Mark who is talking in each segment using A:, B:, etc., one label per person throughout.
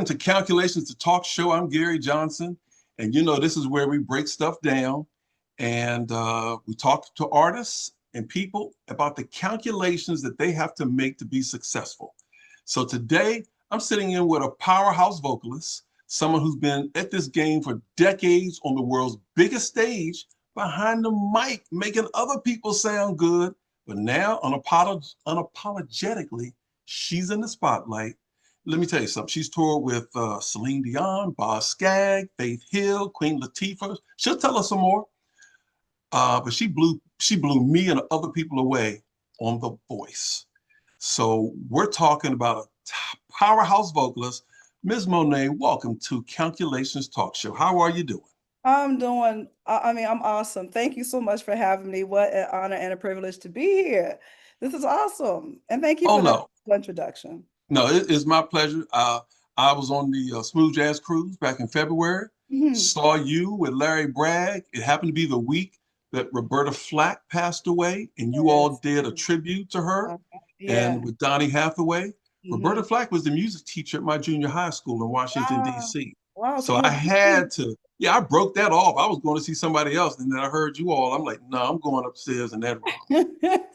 A: Welcome to Calculations, the talk show. I'm Gary Johnson, and this is where we break stuff down and we talk to artists and people about the calculations that they have to make to be successful. So today, I'm sitting in with a powerhouse vocalist, someone who's been at this game for decades on the world's biggest stage, behind the mic, making other people sound good, but now unapologetically, she's in the spotlight. Let me tell you something. She's toured with Celine Dion, Boz Scaggs, Faith Hill, Queen Latifah. She'll tell us some more. But she blew me and other people away on The Voice. So we're talking about a powerhouse vocalist. Ms. Monét, welcome to Calculations Talk Show. How are you doing?
B: I'm awesome. Thank you so much for having me. What an honor and a privilege to be here. This is awesome. And thank you
A: Oh,
B: for that
A: no.
B: introduction.
A: No, it's my pleasure. I was on the Smooth Jazz Cruise back in February,
B: Mhm.
A: saw you with Larry Bragg. It happened to be the week that Roberta Flack passed away, and you all
B: Yes.
A: did a tribute to her.
B: Uh, yeah.
A: And with Donny Hathaway, Roberta
B: Mhm.
A: Flack was the music teacher at my junior high school in Washington,
B: Wow.
A: D.C.
B: Wow. So
A: So
B: you
A: I
B: went
A: had to, yeah, I broke that off. I was going to see somebody else, and then I heard you all. I'm like, no, I'm going upstairs in that room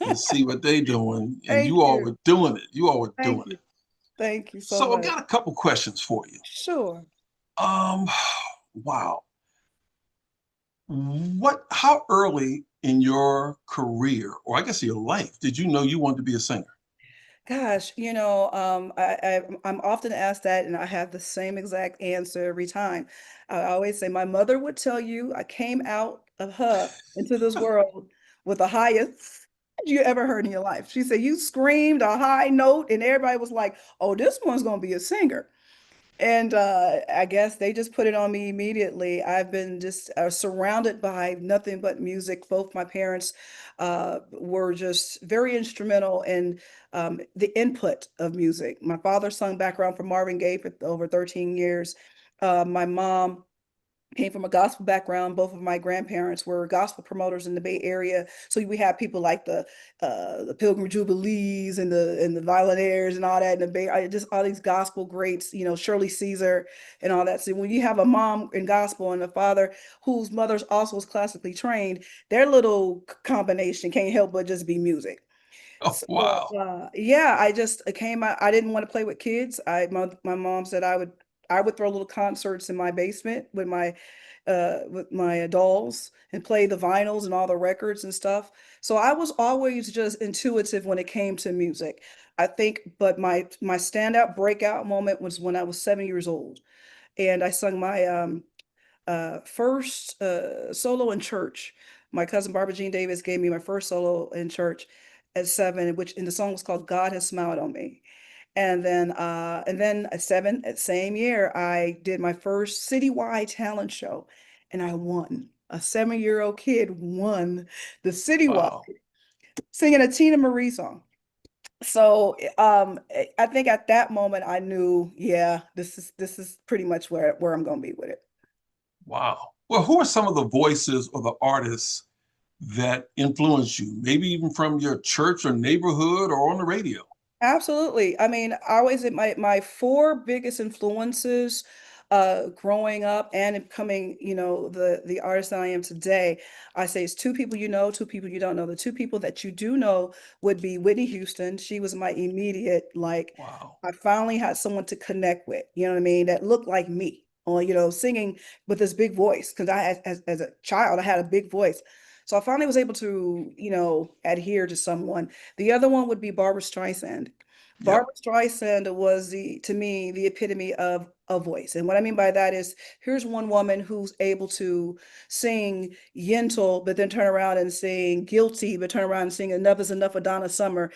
A: and see what they doing. And
B: Thank
A: you all
B: you.
A: were doing it. You all were doing
B: Thank
A: it.
B: you. Thank you so
A: So I
B: much.
A: got a couple questions for you.
B: Sure.
A: Um, wow. How early in your career, or I guess your life, did you know you wanted to be a singer?
B: Gosh, I'm often asked that, and I have the same exact answer every time. I always say my mother would tell you I came out of her into this world with the highest you ever heard in your life. She said you screamed a high note, and everybody was like, "Oh, this one's gonna be a singer." And I guess they just put it on me immediately. I've been just surrounded by nothing but music. Both my parents were just very instrumental in the input of music. My father sung background for Marvin Gaye for over 13 years. My mom came from a gospel background. Both of my grandparents were gospel promoters in the Bay Area. So we have people like the Pilgrim Jubilees and the Violinaires and all that in the Bay. Just all these gospel greats, Shirley Caesar and all that. So when you have a mom in gospel and a father whose mother's also was classically trained, their little combination can't help but just be music.
A: Oh,
B: So
A: wow.
B: yeah, I just came out. I didn't want to play with kids. My mom said I would throw little concerts in my basement with my dolls and play the vinyls and all the records and stuff. So I was always just intuitive when it came to music. I think, but my standout breakout moment was when I was 7 years old, and I sung my first solo in church. My cousin Barbara Jean Davis gave me my first solo in church at 7, and the song was called "God Has Smiled on Me." And then at 7, that same year, I did my first citywide talent show, and I won. A 7-year-old kid won the citywide
A: Wow.
B: singing a Tina Marie song. So I think at that moment I knew, yeah, this is pretty much where I'm gonna be with it.
A: Wow. Well, who are some of the voices or the artists that influence you? Maybe even from your church or neighborhood or on the radio?
B: Absolutely. I mean, I always my four biggest influences growing up and becoming, the artist that I am today, I say it's two people you know, two people you don't know. The two people that you do know would be Whitney Houston. She was my immediate, like,
A: Wow.
B: I finally had someone to connect with, you know what I mean, that looked like me. Or, singing with this big voice. Because as a child, I had a big voice. So I finally was able to, adhere to someone. The other one would be Barbara Streisand.
A: Yep.
B: Barbara Streisand was to me, the epitome of a voice. And what I mean by that is here's one woman who's able to sing Yentl, but then turn around and sing Guilty, but turn around and sing Enough is Enough of Donna Summer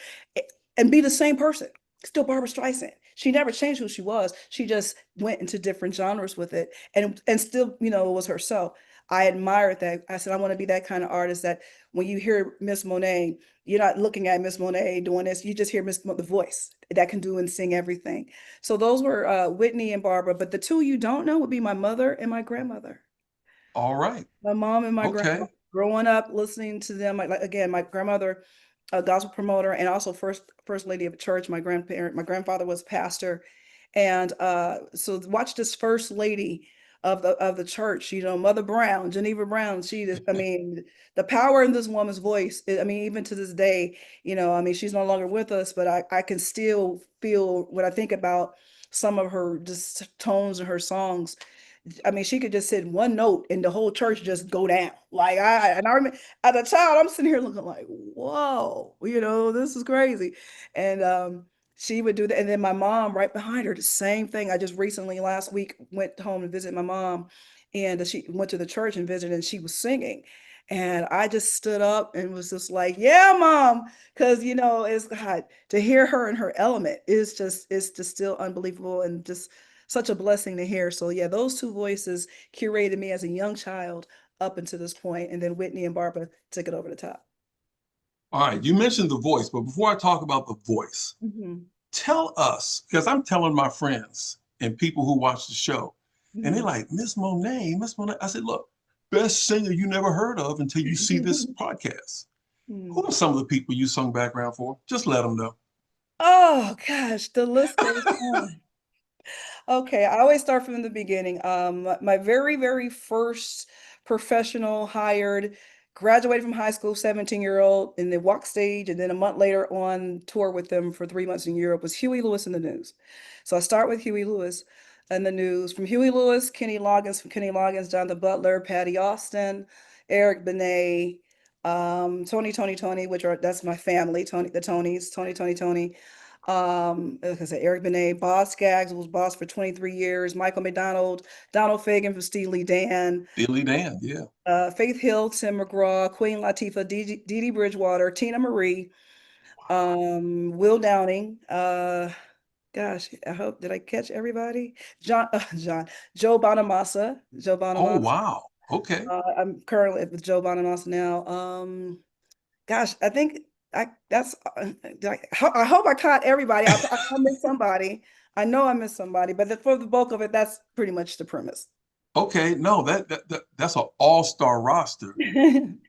B: and be the same person. Still Barbara Streisand. She never changed who she was. She just went into different genres with it and still, was herself. I admired that. I said, I want to be that kind of artist that when you hear Miss Monet, you're not looking at Miss Monet doing this. You just hear the voice that can do and sing everything. So those were Whitney and Barbara. But the two you don't know would be my mother and my grandmother.
A: All right.
B: My mom and my
A: Okay.
B: grandmother. Growing up, listening to them, like again, my grandmother, a gospel promoter, and also first lady of a church. My grandfather was pastor, And so watch this first lady of the church, Mother Brown, Geneva Brown. I mean, the power in this woman's voice. I mean, even to this day, I mean, she's no longer with us, but I can still feel when I think about some of her just tones in her songs. I mean, she could just hit one note and the whole church just go down. I remember as a child, I'm sitting here looking like, whoa, this is crazy. And she would do that. And then my mom right behind her, the same thing. I just recently last week went home to visit my mom, and she went to the church and visited, and she was singing. And I just stood up and was just like, yeah, mom. Cause it's God, to hear her in her element it's just still unbelievable and just such a blessing to hear. So yeah, those two voices curated me as a young child up until this point, and then Whitney and Barbara took it over the top.
A: All right, you mentioned the voice, but before I talk about the voice,
B: Mhm.
A: tell us, because I'm telling my friends and people who watch the show, and they're
B: Mhm.
A: like, Miss Monet, Miss Monet. I said, look, best singer you never heard of until you see this podcast.
B: Hmm.
A: Who are some of the people you sung background for? Just let them know.
B: Oh gosh, the list goes on. Okay, I always start from the beginning. My very, very first professional hired, graduated from high school, 17-year-old, and then walk stage, and then a month later on tour with them for 3 months in Europe was Huey Lewis in the News. So I start with Huey Lewis in the News. From Huey Lewis, Kenny Loggins, from Kenny Loggins, John the Butler, Patty Austin, Eric Benet, Tony, that's my family, the Tonys, Tony. Like I said, Eric Benet, Boz Scaggs was boss for 23 years, Michael McDonald, Donald Fagen from Steely Dan,
A: Billy Dan, yeah.
B: Faith Hill, Tim McGraw, Queen Latifah, Dee Dee Bridgewater, Tina Marie, Will Downing, gosh, I hope, did I catch everybody? Joe Bonamassa,
A: Oh, wow. Okay.
B: I'm currently with Joe Bonamassa now. Gosh, I think that's I hope I caught everybody. I missed somebody. I know I missed somebody, but for the bulk of it, that's pretty much the premise.
A: Okay. No, that's an all-star roster.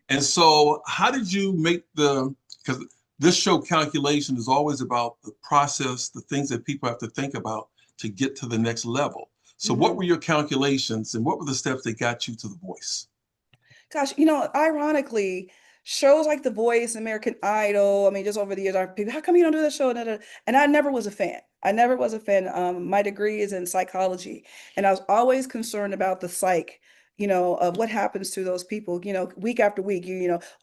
A: And so, how did you make because this show calculation is always about the process, the things that people have to think about to get to the next level. So, what were
B: Mhm.
A: your calculations and what were the steps that got you to the voice?
B: Gosh, ironically, shows like The Voice, American Idol, I mean, just over the years, people, how come you don't do that show? Da, da, da. And I never was a fan. I never was a fan. My degree is in psychology, and I was always concerned about the psyche, of what happens to those people, week after week,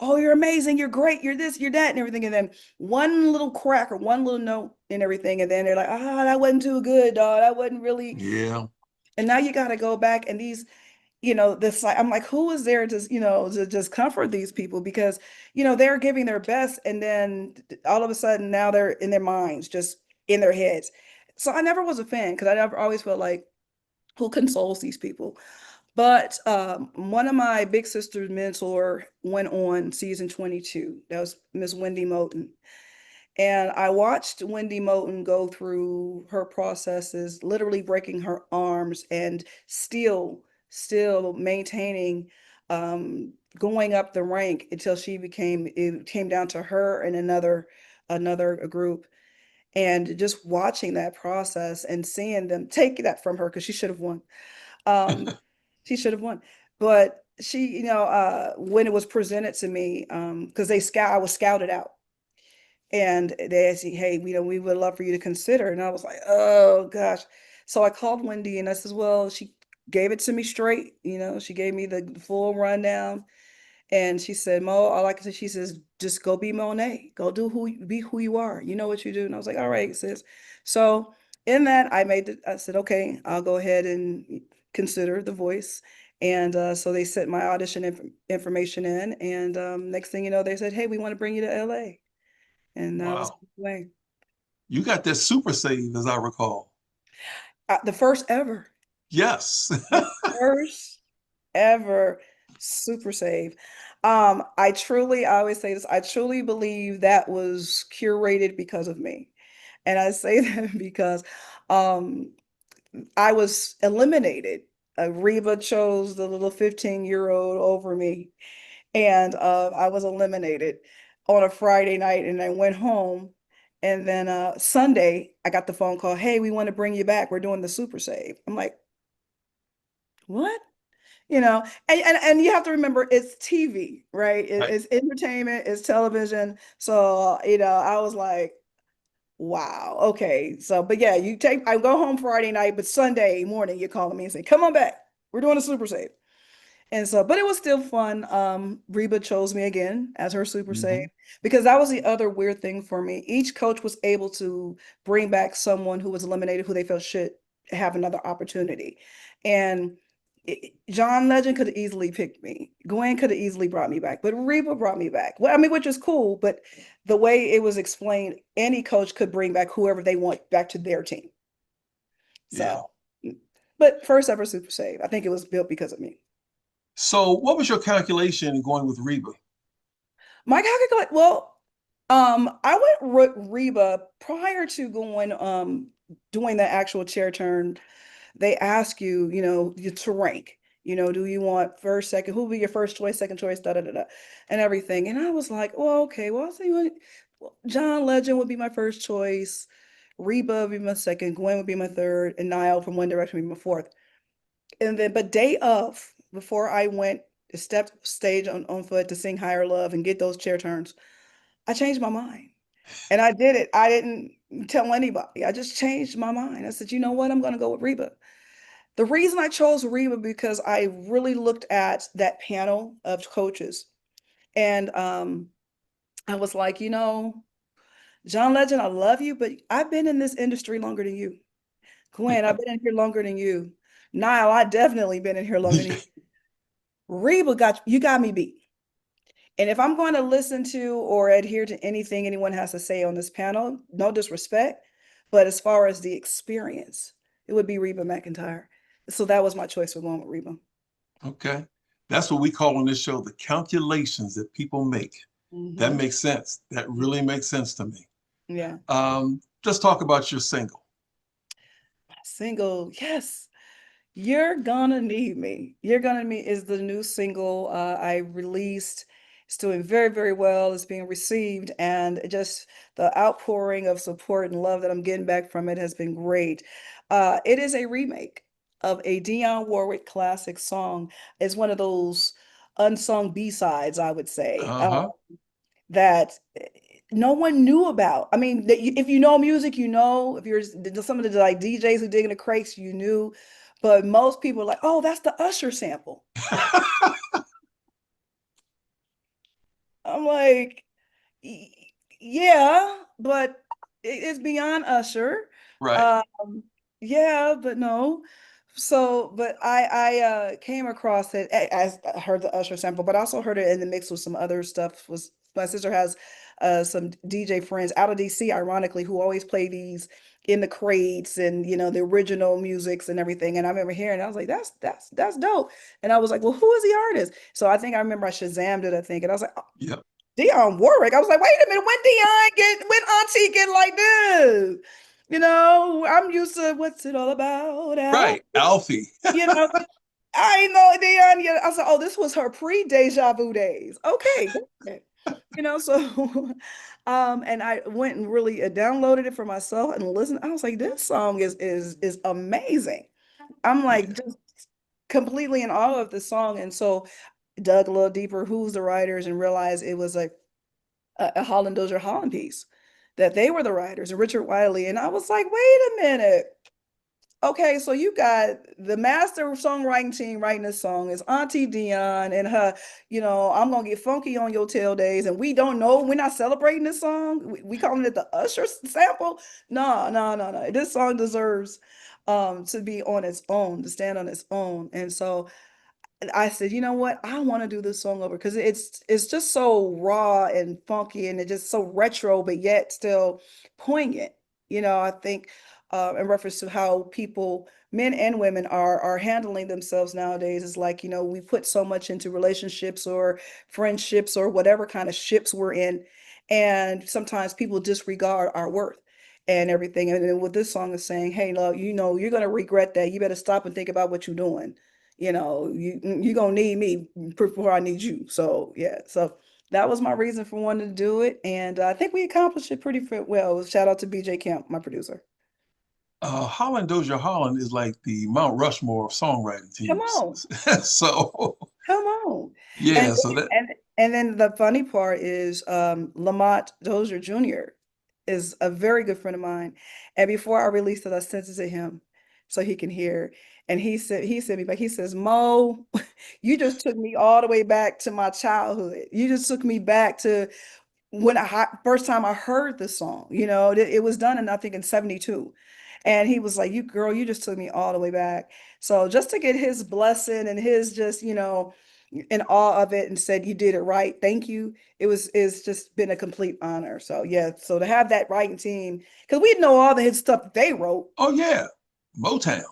B: oh, you're amazing, you're great, you're this, you're that, and everything. And then one little crack or one little note and everything. And then they're like, that wasn't too good, dog. That wasn't really.
A: Yeah.
B: And now you got to go back and this like I'm like, who is there to to just comfort these people, because they're giving their best, and then all of a sudden now they're in their minds, just in their heads. So I never was a fan, because I never always felt like, who consoles these people? But one of my big sister's mentor went on season 22. That was Miss Wendy Moten. And I watched Wendy Moten go through her processes, literally breaking her arms and still maintaining, going up the rank until it came down to her and another group. And just watching that process and seeing them take that from her, because she should have won. Um, she should have won. But when it was presented to me, because I was scouted out, and they asked me, hey, we would love for you to consider. And I was like, oh gosh. So I called Wendy and I says, well, she gave it to me straight. She gave me the full rundown. And she said, Mo, all I can say, she says, just go be Monet. Go be who you are. You know what you do. And I was like, all right, sis. So in that, I said, okay, I'll go ahead and consider The Voice. And so they sent my audition information in. And next thing you know, they said, hey, we want to bring you to LA. And that was
A: Wow.
B: the way.
A: You got that super save, as I recall.
B: The first ever,
A: Yes.
B: the first ever super save. I always say this, I truly believe that was curated because of me. And I say that because um, I was eliminated. Reba chose the little 15-year-old over me. And I was eliminated on a Friday night, and I went home. And then Sunday, I got the phone call, hey, we want to bring you back. We're doing the Super Save. I'm like, what? You know, and you have to remember it's TV, right?
A: Right.
B: It's entertainment, it's television. So, I was like, wow, okay. So, but yeah, I go home Friday night, but Sunday morning, you're calling me and say, come on back. We're doing a Super Save. And so, but it was still fun. Reba chose me again as her super save
A: Hmm.
B: because that was the other weird thing for me. Each coach was able to bring back someone who was eliminated who they felt should have another opportunity. And John Legend could have easily picked me. Gwen could have easily brought me back, but Reba brought me back. Well, I mean, which is cool, but the way it was explained, any coach could bring back whoever they want back to their team.
A: Yeah.
B: So, but first ever super save, I think it was built because of me.
A: So what was your calculation in going with Reba?
B: My calculator, well, I went Reba prior to going doing the actual chair turn. They ask you, to rank. Do you want first, second? Who will be your first choice, second choice, da da da da, and everything. And I was like, well, okay, well, I'll say John Legend would be my first choice, Reba would be my second, Gwen would be my third, and Niall from One Direction would be my fourth. And then, but day of, before I went to step stage on foot to sing Higher Love and get those chair turns, I changed my mind. And I did it. I didn't tell anybody. I just changed my mind. I said, you know what? I'm going to go with Reba. The reason I chose Reba because I really looked at that panel of coaches and I was like, John Legend, I love you, but I've been in this industry longer than you. Gwen, I've been in here longer than you. Niall, I definitely been in here longer than you. Reba got me beat. And if I'm going to listen to or adhere to anything anyone has to say on this panel, no disrespect, but as far as the experience, it would be Reba McEntire. So that was my choice for going with Reba.
A: Okay. That's what we call on this show the calculations that people make. That
B: Hmm.
A: makes sense. That really makes sense to me.
B: Yeah.
A: Just talk about your single.
B: Single, yes. You're Gonna Need Me. You're Gonna Need Me is the new single I released. It's doing very, very well. It's being received, and just the outpouring of support and love that I'm getting back from it has been great. It is a remake of a Dionne Warwick classic song. It's one of those unsung B-sides, I would say.
A: Uh-huh.
B: That no one knew about. I mean, if you know music, if you're some of the like DJs who dig in the crates, you knew, but most people are like, oh, that's the Usher sample. I'm like, Yeah, but it's beyond Usher.
A: Right.
B: Um, yeah, but no. So, but I came across it as I heard the Usher sample, but I also heard it in the mix with some other stuff. Was my sister has some DJ friends out of DC, ironically, who always play these in the crates and the original musics and everything. And I remember hearing, it, I was like, that's dope. And I was like, well, who is the artist? So I think I remember I Shazammed it, I think, and I was like,
A: Yep.
B: Dionne Warwick. I was like, wait a minute, when Auntie get like this? I'm used to what's it all about,
A: Right.
B: Al?
A: Alfie.
B: You know, I ain't know Dionne yet. I was like, oh, this was her pre-deja vu days. Okay, okay. So and I went and really downloaded it for myself and listened. I was like, this song is amazing. I'm like
A: Yeah.
B: just completely in awe of the song. And so dug a little deeper, who's the writers, and realized it was a Holland Dozier Holland piece, that they were the writers, and Richard Wiley. And I was like, wait a minute. Okay, so you got the master songwriting team writing this song is Auntie Dionne and her, I'm gonna get funky on your tail days, and we don't know, we're not celebrating this song. We calling it the Usher sample. No, no, no, no. This song deserves to be on its own, to stand on its own. And so I said, you know what? I want to do this song over because it's just so raw and funky and it's just so retro, but yet still poignant. I think in reference to how people, men and women, are handling themselves nowadays is like, we put so much into relationships or friendships or whatever kind of ships we're in, and sometimes people disregard our worth and everything. And then what this song is saying, hey, no, you're gonna regret that. You better stop and think about what you're doing. You're gonna need me before I need you. So yeah, so that was my reason for wanting to do it, and I think we accomplished it pretty well. Shout out to BJ Kemp, my producer.
A: Holland Dozier Holland is like the Mount Rushmore of songwriting
B: Come
A: teams.
B: on,
A: So
B: come on, and
A: yeah, so that
B: and and then the funny part is, Lamont Dozier Jr. is a very good friend of mine, and before I released it, I sent it to him so he can hear. And he said me back. He says, "Mo, you just took me all the way back to my childhood. You just took me back to when first time I heard the song. You know, it was done in, I think, in 72." And he was like, "You girl, you just took me all the way back." So just to get his blessing and his just, in awe of it and said, "You did it right. Thank you." It's just been a complete honor. So yeah, so to have that writing team, because we know all the his stuff that they wrote.
A: oh yeah, Motown.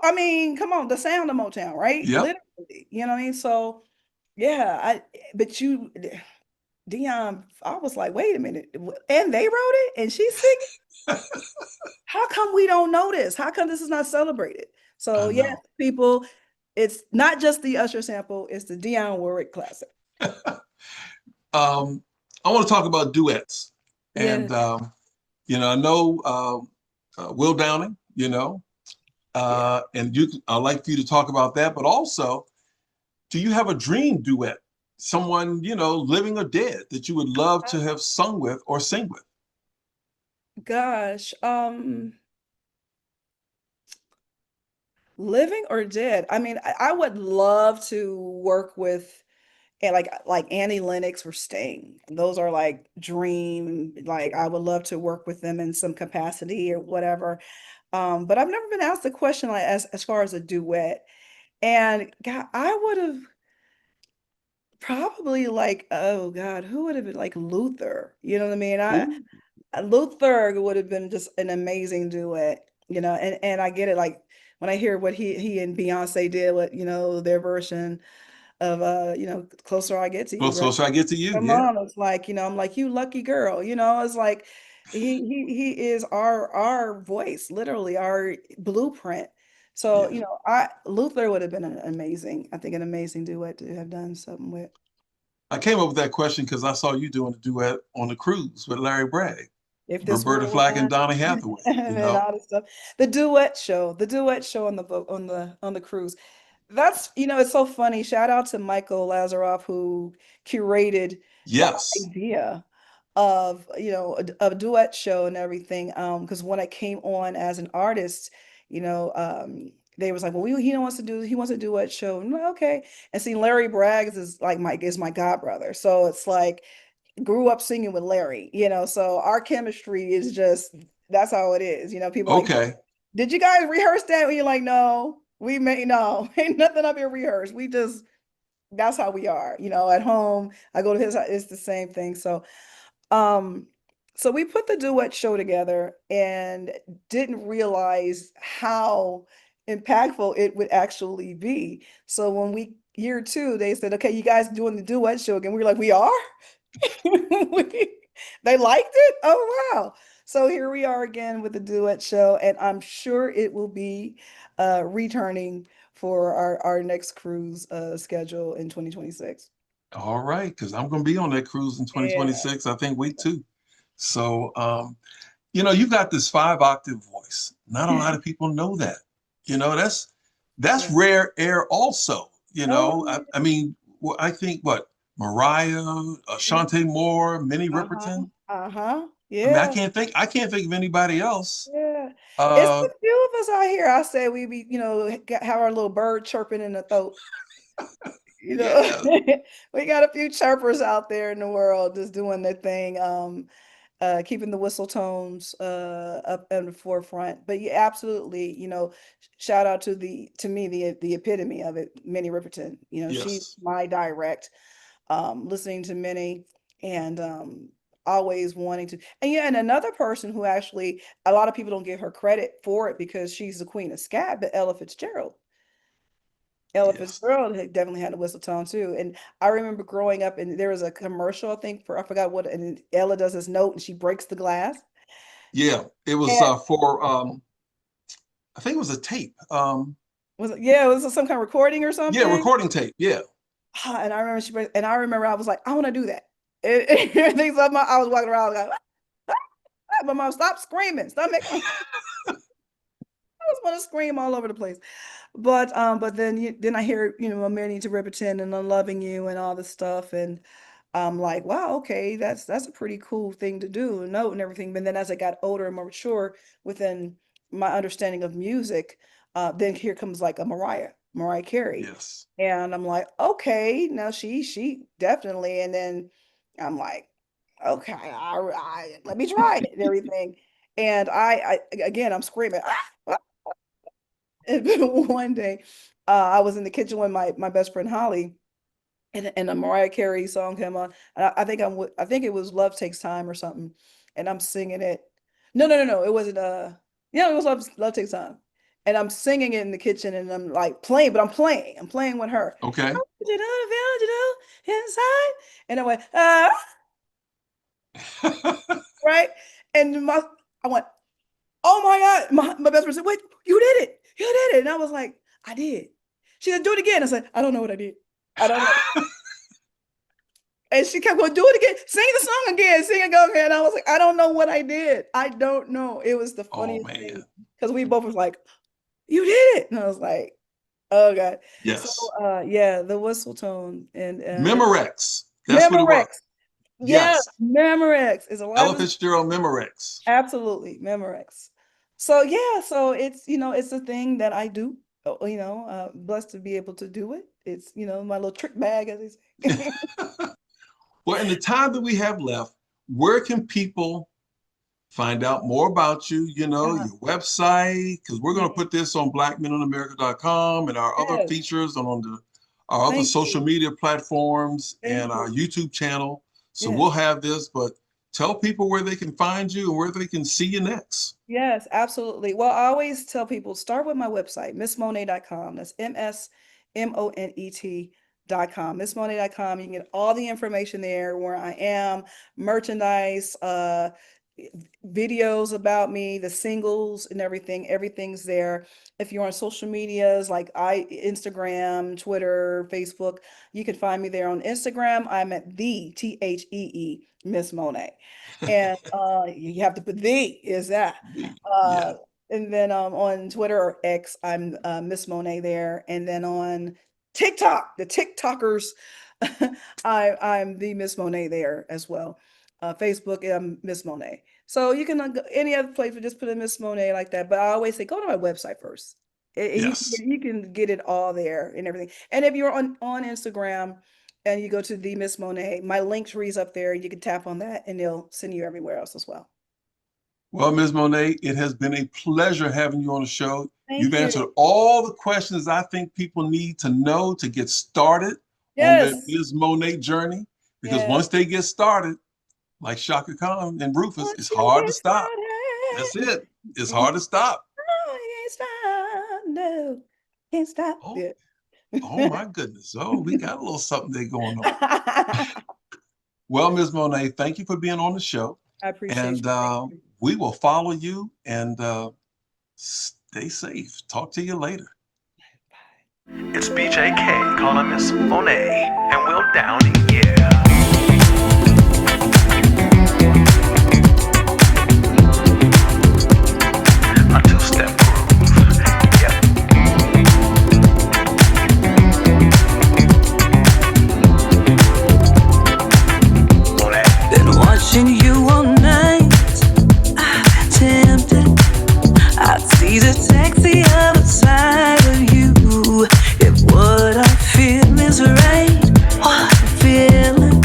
B: I mean, come on, the sound of Motown, right?
A: Yep.
B: Literally, you know what I mean? So yeah, but you, Dion, I was like, wait a minute, and they wrote it, and she's singing. How come we don't know this? How come this is not celebrated?
A: I
B: So yes,
A: know.
B: people, it's not just the Usher sample; it's the Dionne Warwick classic.
A: um, I want to talk about duets, and
B: Yes,
A: I know Will Downing,
B: yeah.
A: and I'd like for you to talk about that, but also, do you have a dream duet? Someone, living or dead, that you would love to have sung with or sing with?
B: Gosh, living or dead? I mean, I would love to work with, and like Annie Lennox or Sting. Those are like dream. Like I would love to work with them in some capacity or whatever. But I've never been asked the question like as far as a duet. And God, I would have probably like, oh God, who would have been like Luther? You know what I mean?
A: Ooh,
B: Luther would have been just an amazing duet, and I get it. Like when I hear what he and Beyonce did with, their version of, Closer I Get to
A: well,
B: You, right?
A: so shall I get to you?
B: Come
A: Yeah,
B: on, it's like, I'm like, you lucky girl, it's like he is our voice, literally our blueprint. So,
A: yeah.
B: I Luther would have been I think an amazing duet to have done something with.
A: I came up with that question because I saw you doing a duet on the cruise with Larry Bragg,
B: If this
A: Roberta
B: world
A: Flack, and
B: were
A: Donna Hathaway.
B: and then all this stuff. The duet show on the boat on the cruise. That's, it's so funny. Shout out to Michael Lazaroff who curated the
A: Yes,
B: idea of, a duet show and everything. Because when I came on as an artist, they was like, well, he wants to do a duet show. And I'm like, okay. And see, Larry Braggs is my god brother. So it's like grew up singing with Larry, so our chemistry is just, that's how it is. People like,
A: okay,
B: did you guys rehearse that? And you're like, no, no, ain't nothing up here rehearsed. We just, that's how we are, at home. I go to his house, it's the same thing. Um, so we put the duet show together and didn't realize how impactful it would actually be. So when year two, they said, okay, you guys doing the duet show again. We were like, we are? They liked it? Oh, wow. So here we are again with the duet show, and I'm sure it will be returning for our next cruise schedule in 2026.
A: all right, because I'm going to be on that cruise in
B: Yeah.
A: 2026. I think week two. So, you've got this 5-octave voice. Not a lot of people know that. That's
B: Yeah.
A: rare air also.
B: Oh,
A: I mean, I think what Mariah,
B: yeah.
A: Shantae Moore, Minnie
B: Uh-huh.
A: Riperton.
B: Uh-huh.
A: I mean,
B: Yeah.
A: I can't think of anybody else.
B: Yeah. It's
A: Uh,
B: a few of us out here. I say we be, have our little bird chirping in the throat. You know,
A: yeah,
B: we got a few chirpers out there in the world just doing their thing, keeping the whistle tones up in the forefront. But yeah, absolutely, shout out to me, the epitome of it, Minnie Riperton. She's
A: yes,
B: my direct, listening to Minnie and always wanting to. And yeah, and another person who actually a lot of people don't give her credit for it because she's the queen of scat, but Ella Fitzgerald. Ella
A: yes,
B: Fitzgerald definitely had a whistle tone too. And I remember growing up and there was a commercial, I think, for I forgot what, and Ella does this note and she breaks the glass.
A: yeah. It was
B: And
A: for I think it was a tape.
B: yeah, it was some kind of recording or
A: Yeah,
B: something.
A: recording tape. Yeah,
B: And I remember I was like, I want to do that. and everything's up I was walking around like, my mom, stop screaming, stop making. I just want to scream all over the place. But then I hear, I'm married to pretend and I'm loving you and all this stuff. And I'm like, wow, okay, that's a pretty cool thing to do and note and everything. But then as I got older and more mature within my understanding of music, then here comes like a Mariah Carey.
A: Yes.
B: And I'm like, okay, now she definitely. And then I'm like, okay, let me try it and everything. And again, I'm screaming. And one day, I was in the kitchen with my best friend Holly, and a Mariah Carey song came on. And I think it was "Love Takes Time" or something, and I'm singing it. No, it wasn't. Yeah, it was "Love Takes Time," and I'm singing it in the kitchen, and I'm like playing, but I'm playing with her.
A: Okay.
B: Inside, and I went right, and I went, oh my God, my best friend said, wait, you did it. You did it. And I was like, I did. She said, do it again. I said, I don't know what I did. I don't know. And she kept going, do it again. Sing the song again. Sing it again. And I was like, I don't know what I did. I don't know. It was the funniest thing. Because we both was like, you did it. And I was like, oh God.
A: Yes.
B: So yeah, the whistle tone and
A: Memorex. That's what it was.
B: Yes, Memorex is a
A: Ella Fitzgerald Memorex.
B: Absolutely, Memorex. So yeah, so it's it's a thing that I do. Blessed to be able to do it. It's my little trick bag, as they say.
A: Well, in the time that we have left, where can people find out more about you? Your website, because we're going to put this on blackmenonamerica.com and our other features on our other social media platforms and our YouTube channel. So we'll have this, but tell people where they can find you and where they can see you next.
B: Yes, absolutely. Well, I always tell people, start with my website, missmonet.com. That's MSMONET.com. Missmonet.com. You can get all the information there, where I am, merchandise, videos about me, the singles and everything. Everything's there. If you're on social medias like Instagram, Twitter, Facebook, you can find me there. On Instagram, I'm at THEE Miss Monét. And you have to put is that. And then on Twitter or X, I'm Miss Monét there. And then on TikTok, the TikTokers, I'm the Miss Monét there as well. Facebook, I'm Miss Monét. So you can go any other place, but just put in Miss Monét like that. But I always say, go to my website first. You can get it all there and everything. And if you're on Instagram and you go to the Miss Monét, my link tree's up there. You can tap on that and they'll send you everywhere else as well.
A: Well, Ms. Monét, it has been a pleasure having you on the show. You've answered all the questions I think people need to know to get started on their Ms. Monét journey. Because once they get started, like Shaka Khan and Rufus, it's hard to stop. That's it. It's hard to stop.
B: No, can't stop.
A: Oh my goodness. Oh, we got a little something there going on. Well, Ms. Monét, thank you for being on the show.
B: I appreciate it.
A: And we will follow you and stay safe. Talk to you later.
B: Bye.
C: It's BJK calling Miss Monét, and we're down in here. A two-step groove. Yep. Monét.
D: Been watching you all night. I'm tempted. I see the sexy other side of you. If what I feel is right, what I'm feeling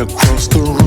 E: across the room.